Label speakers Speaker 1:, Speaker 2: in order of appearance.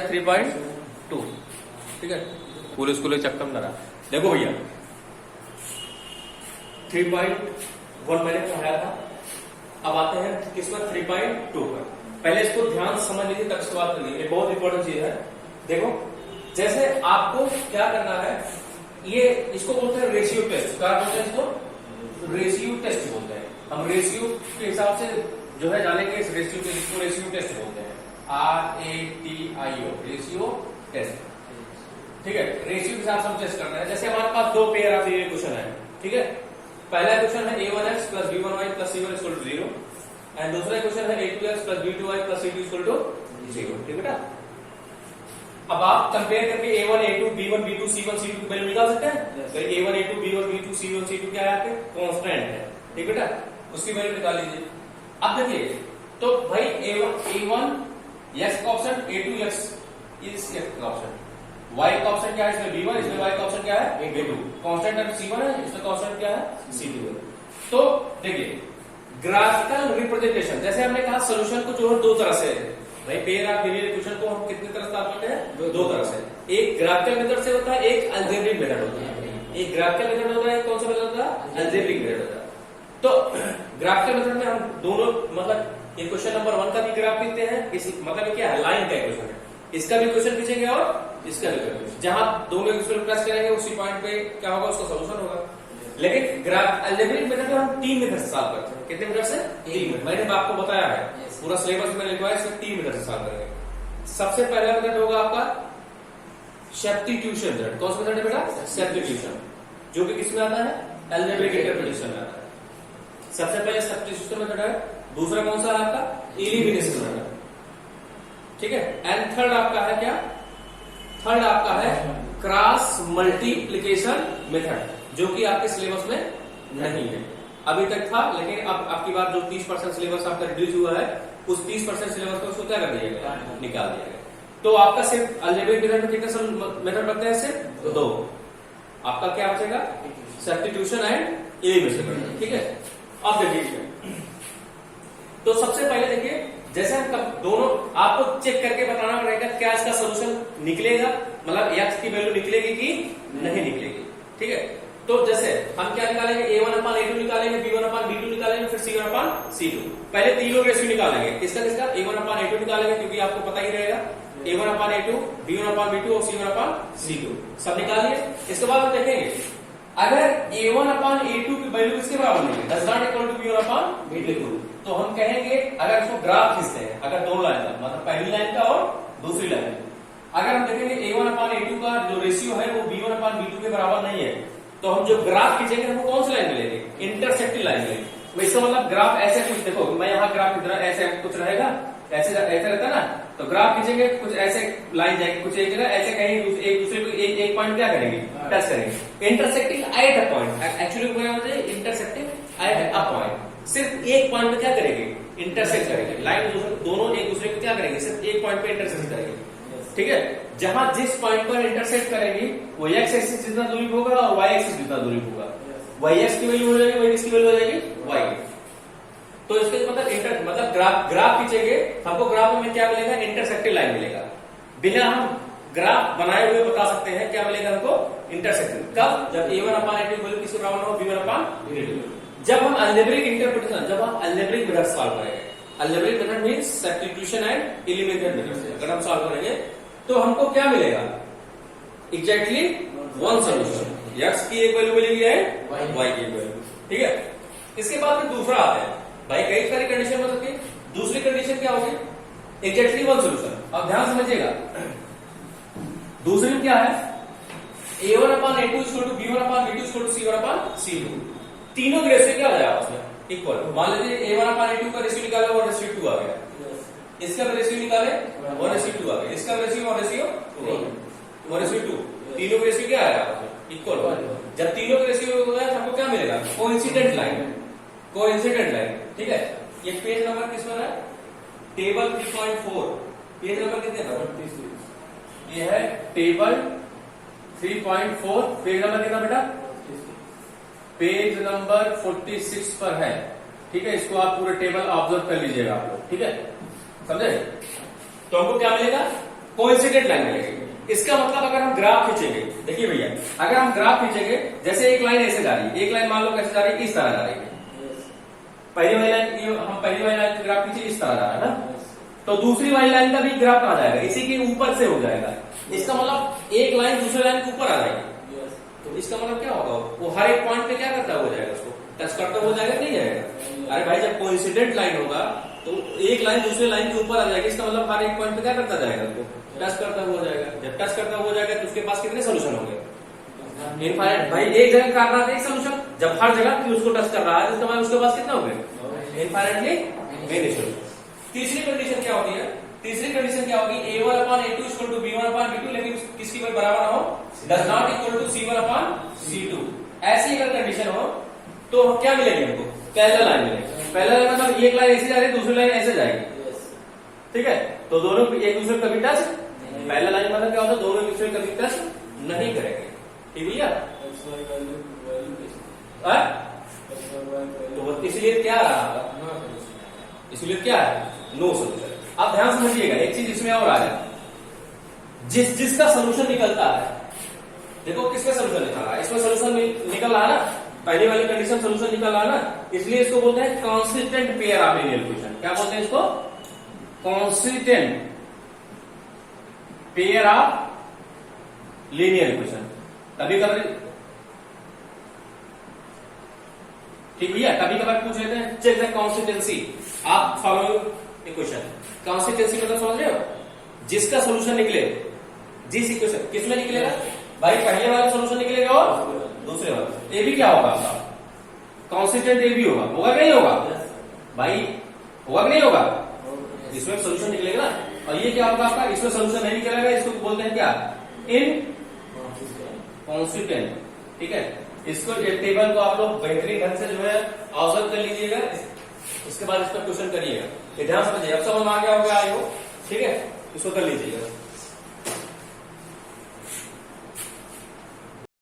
Speaker 1: 3.2 ठीक है। पूरे स्कूल चक्कर में रहा। देखो भैया 3.1 मैंने पढ़ाया था, अब आते हैं किस पर 3.2 पर। पहले इसको ध्यान से समझ लीजिए तब इसके बाद करिए, ये बहुत इंपॉर्टेंट चीज है। देखो जैसे आपको क्या करना है, ये इसको बोलते हैं रेशियो टेस्ट। क्या बोलते हैं इसको? रेशियो टेस्ट बोलते हैं। हम रेशियो के हिसाब से जो है जानेंगे इस रेशियो टेस्ट, इसको रेशियो टेस्ट बोलते हैं। RATIO रेशियो टेस्ट, ठीक है। रेशियो के हिसाब से हम टेस्ट करना है। जैसे हमारे पास दो पेयर ऑफ ये क्वेश्चन है, ठीक है। पहला क्वेश्चन है A1x plus B1y plus C1 equal to 0 and दूसरा क्वेश्चन है A2x plus B2y plus C2 equal to 0, ठीक बेटा। अब आप कंपेयर करके A1 A2 B1 B2 C1 C2 की वैल्यू निकाल सकते हैं। तो A1 A2 B1 B2 C1 C2 क्या है आपके? कांस्टेंट है, ठीक बेटा। उसकी वैल्यू निकाल लीजिए। अब देखिए तो भाई A1 x का ऑप्शन, A2 x इस x का ऑप्शन, y का ऑप्शन क्या है इसमें? B1, इसमें y का ऑप्शन क्या है? B2। कांस्टेंट है C1 है, इसमें कांस्टेंट क्या है? C2 है। तो देखिए ग्राफिकल रिप्रेजेंटेशन, जैसे हमने कहा सॉल्यूशन को जो है दो तरह से भाई पेयर ऑफ वेरिएबल क्वेश्चन को हम कितनी तरह से सॉल्व करते हैं? दो तरह से। एक ग्राफिकल मेथड से होता है, एक अलजेब्रिक मेथड होता है। एक ग्राफिकल मेथड होता है, कौन सा मेथड होता है? अलजेब्रिक मेथड होता है। तो ग्राफिकल मेथड में हम दोनों मतलब ये क्वेश्चन नंबर 1 का भी ग्राफ खींचते हैं, इस मतलब क्या है? लाइन का क्वेश्चन है, इसका भी क्वेश्चन खींचेंगे और इसका भी क्वेश्चन। जहां दोनों क्वेश्चन प्रेस करेंगे उसी पॉइंट पे क्या होगा? उसका सॉल्यूशन होगा। लेकिन ग्राफ अलजेब्रिक मेथड में हम 3 मेथड से सॉल्व करते हैं। कितने मेथड से? 3 मेथड। मैंने आपको बताया है, पूरा सिलेबस में लिखवाया, इसमें 3 मेथड से सॉल्व करेंगे। सबसे पहला मेथड होगा आपका सब्स्टिट्यूशन मेथड। कौन सा मेथड है बेटा? सब्स्टिट्यूशन, जो कि किसमें आता है? अलजेब्रिक इंटरप्रिटेशन में आता है। सबसे पहले सब्स्टिट्यूशन मेथड है। दूसरा कौन सा है आपका? एलिमिनेशन मेथड, ठीक है। एंड थर्ड आपका है क्या? थर्ड आपका है क्रॉस मल्टीप्लिकेशन मेथड, जो कि आपके सिलेबस में नहीं है। अभी तक था, लेकिन अब आपकी बात जो 30% सिलेबस आपका रिड्यूस हुआ है, उस 30% सिलेबस को उसको क्या कर दिया गया? निकाल दिया गया। तो आपका सिर्फ अलजेब्रिक मेथड में कितने मेथड बनते हैं? सिर्फ 2। आपका क्या बचेगा? सब्स्टिट्यूशन एंड एलिमिनेशन मेथड, ठीक है। अब देखिए तो सबसे पहले देखिए, जैसे हम दोनों आपको चेक करके बताना पड़ेगा क्या इसका सोल्यूशन निकलेगा, मतलब x की वैल्यू निकलेगी कि नहीं निकलेगी, ठीक है। तो जैसे हम क्या निकालेंगे? A1/A2 निकालेंगे, B1/B2 निकालेंगे, फिर C1/C2। पहले तीनों रेशियो निकालेंगे। किसका किसका? A1/A2 निकालेंगे, क्योंकि आपको पता ही रहेगा A1/A2, B1/B2 और C1/C2 सब निकाल लिए। इसके बाद हम देखेंगे अगर A1/A2 की वैल्यू किसके बराबर नहीं है, does not equal to B1/B2, तो हम कहेंगे अगर इसको ग्राफ खींचते हैं, अगर दो लाइन का मतलब पहली लाइन का और दूसरी लाइन का, अगर हम देखेंगे A1/A2 का जो रेशियो है वो B1/B2 के बराबर नहीं है, तो हम जो ग्राफ खींचेंगे हमको कौन सी लाइन मिलेगी? इंटरसेक्टिंग लाइन मिलेगी। इसका मतलब ग्राफ ऐसे कुछ, देखो मैं यहाँ ग्राफ खींच रहा, ऐसे कुछ रहेगा, ऐसे रहता ना, तो ग्राफ खींचेंगे कुछ ऐसे लाइन जाएगी, कुछ एक जगह ऐसे कहीं एक दूसरे को एक पॉइंट क्या करेंगे? टच करेंगे। Intersecting at a point, actually intersecting at a point, सिर्फ एक पॉइंट पे क्या करेंगे? इंटरसेक्ट करेंगे। लाइन दोनों एक दूसरे को क्या करेंगे? सिर्फ एक पॉइंट पे इंटरसेक्ट करेंगे, ठीक है। जहां जिस पॉइंट पर इंटरसेक्ट करेंगी वो x एक्सिस जितना दूरी होगा और y एक्सिस जितना दूरी होगा, y की वैल्यू हो जाएगी, y की वैल्यू हो जाएगी y। तो इसके मतलब ग्राफ खींचेंगे, हमको ग्राफ में क्या मिलेगा? इंटरसेक्टिव लाइन मिलेगा। बिना हम ग्राफ बनाए हुए बता सकते हैं क्या मिलेगा हमको? इंटरसेक्टिव। कब? जब A1/A2 वैल्यू किसके बराबर हो? B1/B2। जब हम अलजेब्रिक इंटरप्रिटेशन, जब हम अलजेब्रिक मेथड सॉल्व करेंगे, algebraic method means substitution and elimination method से अगर हम सॉल्व करेंगे तो हमको क्या मिलेगा? Exactly one solution. x की एक वैल्यू मिलेगी है, y की एक वैल्यू, ठीक है। इसके बाद फिर दूसरा आता है, भाई कई सारी कंडीशन हो सकती है। दूसरी कंडीशन क्या होगी? Exactly one solution. अब ध्यान समझिएगा, दूसरी में क्या है? A1/A2 = B1/B2 = C1/C2। तीनों के रेशियो क्या आ जाएगा उसमें? इक्वल। मान लीजिए A1/A2 का रेशियो निकाला 1:2 आ गया, इसका रेशियो निकाले 1:2 आ गया, इसका रेशियो 1:2, तीनों का रेशियो क्या आएगा? इक्वल। जब तीनों का रेशियो हो गया तो हमको क्या मिलेगा? कोइंसिडेंट लाइन, कोइंसिडेंट लाइन, ठीक है। ये पेज नंबर किस पर है? टेबल 3.4, पेज नंबर कितने पर? ये है टेबल 3.4, पेज नंबर कितना बेटा? पेज नंबर 46 पर है, ठीक है। इसको आप पूरे टेबल ऑब्जर्व कर लीजिएगा आप लोग, ठीक है, समझे। तो हमको क्या मिलेगा? कोइंसिडेंट लाइन मिलेगी। इसका मतलब अगर हम ग्राफ खींचेंगे, देखिए भैया, अगर हम ग्राफ खींचेंगे, जैसे एक लाइन ऐसे जा रही है, एक लाइन मान लो कैसे जा रही है, इस तरह जा रही है। पहली वाली लाइन, हम पहली वाली लाइन का ग्राफ खींचे, इस तरह जा रहा है ना, तो दूसरी वाली लाइन का भी ग्राफ कहां जाएगा, इसी के ऊपर से हो जाएगा। इसका मतलब एक लाइन दूसरे लाइन के ऊपर आ जाएगी। तो इसका मतलब क्या होगा, वो हर एक पॉइंट पे क्या करता हो जाएगा, उसको टच करता हो जाएगा, नहीं जाएगा। अरे भाई जब कोइंसिडेंट लाइन होगा तो एक लाइन दूसरे लाइन के ऊपर आ जाएगी, इसका मतलब हर एक पॉइंट पे क्या करता जाएगा, उसको टच करता हुआ जाएगा। जब टच करता हुआ जाएगा तो उसके पास कितने सोल्यूशन होंगे, इनफाइनाइट। भाई एक जगह कर रहा था एक सोल्यूशन, जब हर जगह उसको टच कर रहा है तो मतलब उसके पास कितना हो गए, इनफाइनाइटली मेनी सोल्यूशन। तीसरी कंडीशन क्या होती है, तीसरी कंडीशन क्या होगी, a1 upon a2 equal to b1 upon b2, लेकिन किसकी कोई बराबर ना हो, does not equal to c1 upon c2। ऐसी अगर कंडीशन हो तो क्या मिलेगी हमको, पैरेलल लाइन मिलेगी। पैरेलल लाइन मतलब एक लाइन ऐसे जा रही है, दूसरी लाइन ऐसे जाएगी, ठीक है, तो दोनों एक दूसरे को कभी टच, पैरेलल लाइन मतलब क्या होता है, दोनों एक दूसरे को कभी टच नहीं करेंगे, ठीक भैया। तो इसलिए क्या रहा, इसलिए क्या है, नो सोल्यूशन। आप ध्यान समझिएगा, एक चीज इसमें और आ जाए, जिसका सोल्यूशन निकलता है, देखो किसका सोल्यूशन निकल रहा है, इसमें सोल्यूशन निकल रहा है ना, पहली वाली कंडीशन सोल्यूशन निकल रहा है ना, इसलिए इसको बोलते हैं consistent pair of linear equation. क्या बोलते हैं इसको, consistent pair of linear equation. कभी कभी, ठीक भैया, कभी कभार पूछ लेते हैं चेक द कॉन्सिस्टेंसी आप फॉलोइंग इक्वेशन। कॉन्सिस्टेंसी मतलब समझ रहे हो, जिसका सोल्यूशन निकले, जिस इक्वेशन किसमें निकलेगा भाई, पहले वाला सोल्यूशन निकलेगा और दूसरे वाला, ए भी क्या होगा आपका, कॉन्सिस्टेंट ए भी होगा कि नहीं होगा भाई, होगा कि नहीं होगा, इसमें सोल्यूशन निकलेगा ना। और ये क्या होगा आपका, इसमें सोल्यूशन नहीं निकलेगा, इसको बोलते हैं क्या, इन कॉन्सिस्टेंट, ठीक है। इसको टेबल को आप लोग बेहतरीन ढंग से जो है ऑब्जर्व कर लीजिएगा, इसके बाद इसका क्वेश्चन करिएगा, ध्यान समझिए। अब समझ में आ गया होगा आई हो, ठीक है, इसको कर लीजिएगा।